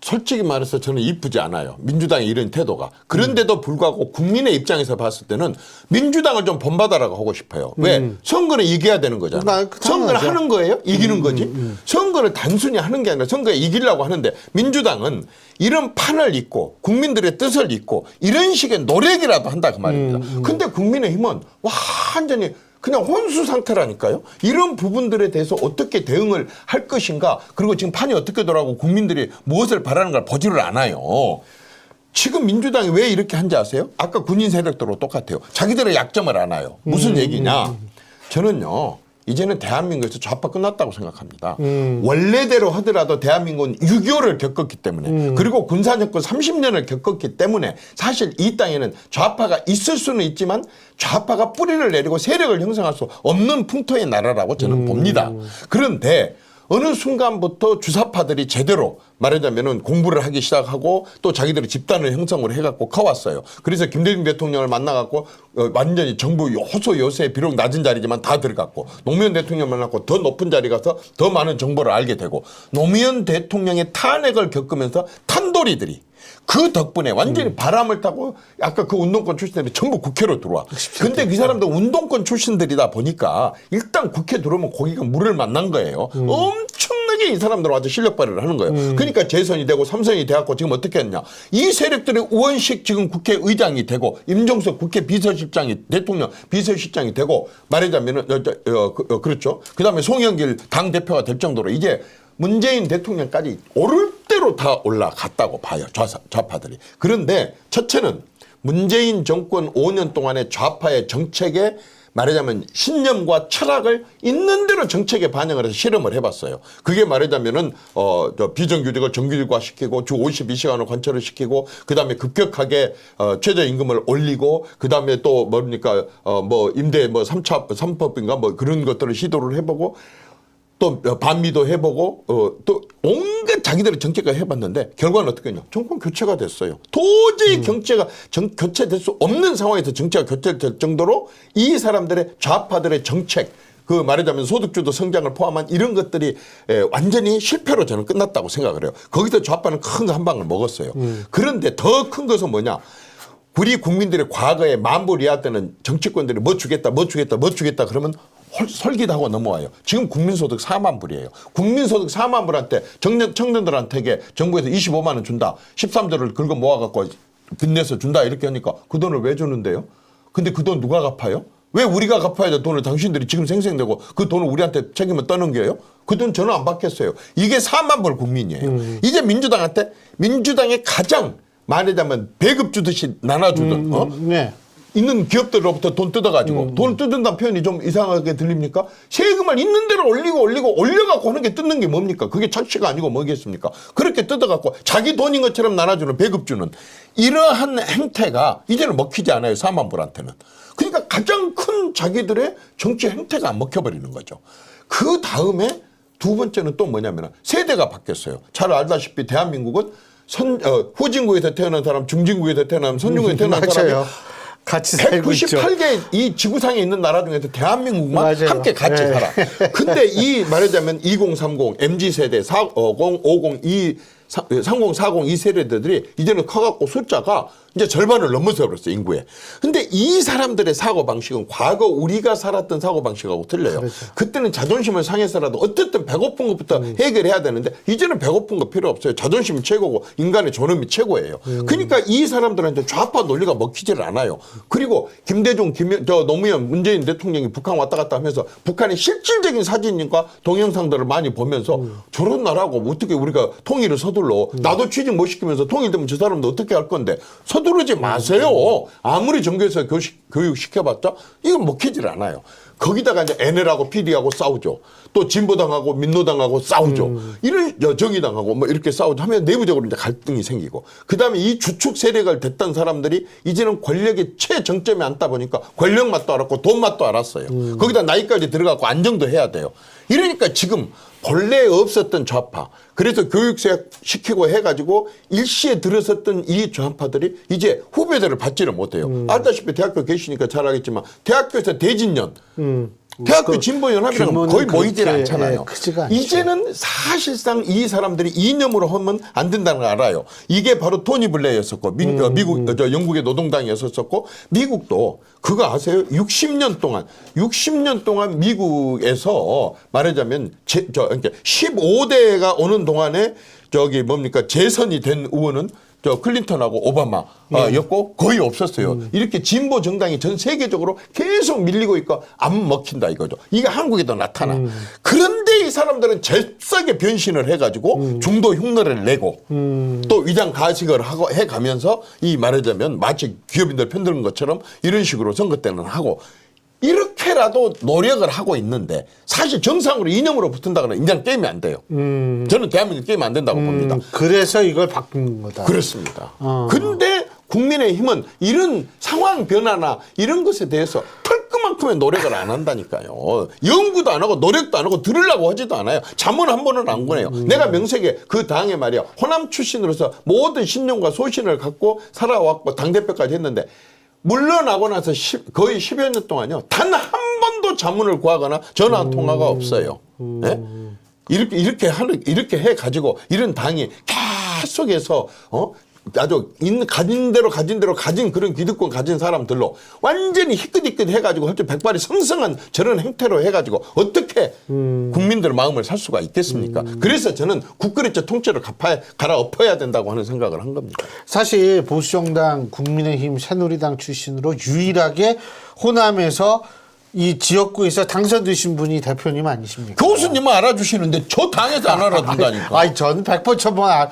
솔직히 말해서 저는 이쁘지 않아요. 민주당의 이런 태도가. 그런데도 불구하고 국민의 입장에서 봤을 때는 민주당을 좀 본받아라고 하고 싶어요. 왜? 선거는 이겨야 되는 거잖아요. 선거를 하는 거예요? 이기는 거지. 선거를 단순히 하는 게 아니라 선거에 이기려고 하는데 민주당은 이런 판을 잇고 국민들의 뜻을 잇고 이런 식의 노력이라도 한다 그 말입니다. 근데 국민의힘은 완전히 그냥 혼수 상태라니까요. 이런 부분들에 대해서 어떻게 대응을 할 것인가, 그리고 지금 판이 어떻게 돌아가고 국민들이 무엇을 바라는 걸 보지를 않아요. 지금 민주당이 왜 이렇게 한지 아세요? 아까 군인 세력들로 똑같아요. 자기들의 약점을 알아요. 무슨 얘기냐. 저는요, 이제는 대한민국에서 좌파 끝났다고 생각합니다. 원래대로 하더라도 대한민국은 6.25를 겪었기 때문에 그리고 군사정권 30년을 겪었기 때문에 사실 이 땅에는 좌파가 있을 수는 있지만 좌파가 뿌리를 내리고 세력을 형성할 수 없는 풍토의 나라라고 저는 봅니다. 그런데 어느 순간부터 주사파들이 제대로 말하자면은 공부를 하기 시작하고 또 자기들의 집단을 형성을 해갖고 커왔어요. 그래서 김대중 대통령을 만나갖고 완전히 정부 호소 요새에 비록 낮은 자리지만 다 들어갔고, 노무현 대통령 만나고 더 높은 자리 가서 더 많은 정보를 알게 되고, 노무현 대통령의 탄핵을 겪으면서 탄도리들이 그 덕분에 완전히 바람을 타고 아까 그 운동권 출신들이 전부 국회로 들어와. 근데 그 사람들 운동권 출신들이다 보니까 일단 국회 들어오면 거기가 물을 만난 거예요. 엄청나게 이 사람들 와서 실력 발휘를 하는 거예요. 그러니까 재선이 되고 삼선이 돼갖고 지금 어떻게 했냐. 이 세력들이 우원식 지금 국회의장이 되고 임종석 국회 비서실장이 대통령 비서실장이 되고 말하자면은 그렇죠. 그다음에 송영길 당대표가 될 정도로 이제 문재인 대통령까지 오를 대로 다 올라갔다고 봐요. 좌파들이. 그런데 첫째는 문재인 정권 5년 동안의 좌파의 정책에 말하자면 신념과 철학을 있는 대로 정책에 반영을 해서 실험을 해봤어요. 그게 말하자면은 비정규직을 정규직화시키고 주 52시간을 관철을 시키고 그다음에 급격하게 최저임금을 올리고 그다음에 또 뭡니까 뭐 임대 뭐 3법인가 뭐 그런 것들을 시도를 해보고 또 반미도 해보고 또 온갖 자기들의 정책을 해봤는데 결과는 어떻게 했냐. 정권 교체가 됐어요. 도저히 교체될 수 없는 상황에서 정치가 교체될 정도로 이 사람들의 좌파들의 정책, 그 말하자면 소득주도 성장을 포함한 이런 것들이 완전히 실패로 저는 끝났다고 생각을 해요. 거기서 좌파는 큰 한 방을 먹었어요. 그런데 더 큰 것은 뭐냐. 우리 국민들의 과거에 만불이하 때는 정치권들이 뭐 주겠다 그러면 설기다하고 넘어와요. 지금 국민소득 4만 불이에요. 국민소득 4만 불한테 청년들한테 정부에서 25만 원 준다. 13조를 긁어 모아갖고 빚내서 준다. 이렇게 하니까 그 돈을 왜 주는데요? 근데 그 돈 누가 갚아요? 왜 우리가 갚아야 돼? 돈을 당신들이 지금 생생되고 그 돈을 우리한테 책임을 떠넘겨요? 그 돈 저는 안 받겠어요. 이게 4만 불 국민이에요. 이제 민주당의 가장 말하자면 배급 주듯이 나눠주던 네. 있는 기업들로부터 돈 뜯어가지고 돈 뜯는다는 표현이 좀 이상하게 들립니까? 세금을 있는 대로 올려갖고 하는 게 뜯는 게 뭡니까? 그게 착취가 아니고 뭐겠습니까? 그렇게 뜯어갖고 자기 돈인 것처럼 나눠주는 배급주는 이러한 행태가 이제는 먹히지 않아요. 4만 불한테는. 그러니까 가장 큰 자기들의 정치 행태가 안 먹혀버리는 거죠. 그 다음에 두 번째는 또 뭐냐면 세대가 바뀌었어요. 잘 알다시피 대한민국은 후진국에서 태어난 사람, 중진국에서 태어난 사람, 선진국에서 태어난 사람이 같이 살고 있죠. 198개 이 지구상에 있는 나라 중에서 대한민국만 맞아요. 함께 같이 네. 살아. 근데 이 말하자면 2030, MZ세대, 40, 50, 30, 40 이 세대들이 이제는 커갖고 숫자가 이제 절반을 넘어서 버렸어요, 인구에. 근데 이 사람들의 사고방식은 과거 우리가 살았던 사고방식하고 틀려요. 그렇죠. 그때는 자존심을 상해서라도 어쨌든 배고픈 것부터 해결해야 되는데 이제는 배고픈 거 필요 없어요. 자존심이 최고고 인간의 존엄이 최고예요. 그러니까 이 사람들한테 좌파 논리가 먹히질 않아요. 그리고 김대중, 노무현, 문재인 대통령이 북한 왔다 갔다 하면서 북한의 실질적인 사진과 동영상들을 많이 보면서 저런 나라하고 어떻게 우리가 통일을 서둘러. 나도 취직 못 시키면서 통일되면 저 사람도 어떻게 할 건데 서두르지 마세요. 아무리 정교에서 교육 시켜봤자 이건 먹히질 않아요. 거기다가 이제 NL하고 PD하고 싸우죠. 또 진보당하고 민노당하고 싸우죠. 이런 정의당하고 뭐 이렇게 싸우죠. 하면 내부적으로 이제 갈등이 생기고. 그 다음에 이 주축 세력을 됐던 사람들이 이제는 권력의 최정점에 앉다 보니까 권력 맛도 알았고 돈 맛도 알았어요. 거기다 나이까지 들어가고 안정도 해야 돼요. 이러니까 지금 본래 없었던 좌파, 그래서 교육세 시키고 해가지고 일시에 들어섰던 이 좌파들이 이제 후배들을 받지를 못해요. 알다시피 대학교 계시니까 잘 알겠지만 대학교에서 대진년 대학교 진보연합이랑 규모는 거의 모이질 그렇게, 않잖아요. 크지가 않죠. 이제는 사실상 이 사람들이 이념으로 하면 안 된다는 걸 알아요. 이게 바로 토니 블레였었고 미국 영국의 노동당이었었고 미국도 그거 아세요? 60년 동안 미국에서 말하자면 그러니까 15대가 오는 동안에 저기 뭡니까 재선이 된 의원은 저 클린턴하고 오바마였고 거의 없었어요. 이렇게 진보 정당이 전 세계적으로 계속 밀리고 있고 안 먹힌다 이거죠. 이게 한국에도 나타나. 그런데 이 사람들은 잽싸게 변신을 해가지고 중도 흉내를 내고 또 위장 가식을 하고 해가면서 이 말하자면 마치 기업인들 편드는 것처럼 이런 식으로 선거 때는 하고 이렇게라도 노력을 하고 있는데 사실 정상으로 이념으로 붙은다 그러면 인간 게임이 안 돼요. 저는 대한민국 게임 안 된다고 봅니다. 그래서 이걸 바꾼 거다. 그렇습니다. 근데 국민의힘은 이런 상황 변화나 이런 것에 대해서 털그만큼의 노력을 안 한다니까요. 연구도 안 하고 노력도 안 하고 들으려고 하지도 않아요. 잠은 한 번은 안 보내요. 내가 명색에 그 당에 말이야 호남 출신으로서 모든 신념과 소신을 갖고 살아왔고 당대표까지 했는데 물러나고 나서 거의 10여 년 동안요. 단 한 번도 자문을 구하거나 전화 통화가 없어요. 예? 이렇게 해가지고 이런 당이 계속해서 아주 가진 대로 가진 그런 기득권 가진 사람들로 완전히 희끗희끗 해가지고 어째 백발이 성성한 저런 행태로 해가지고 어떻게 국민들의 마음을 살 수가 있겠습니까? 그래서 저는 국거래죄 통째로 갈아엎어야 된다고 하는 생각을 한 겁니다. 사실 보수정당 국민의힘 새누리당 출신으로 유일하게 호남에서 이 지역구에서 당선되신 분이 대표님 아니십니까? 교수님은 알아주시는데 저 당에서 안 알아준다니까. 아니, 저는 100번 1000번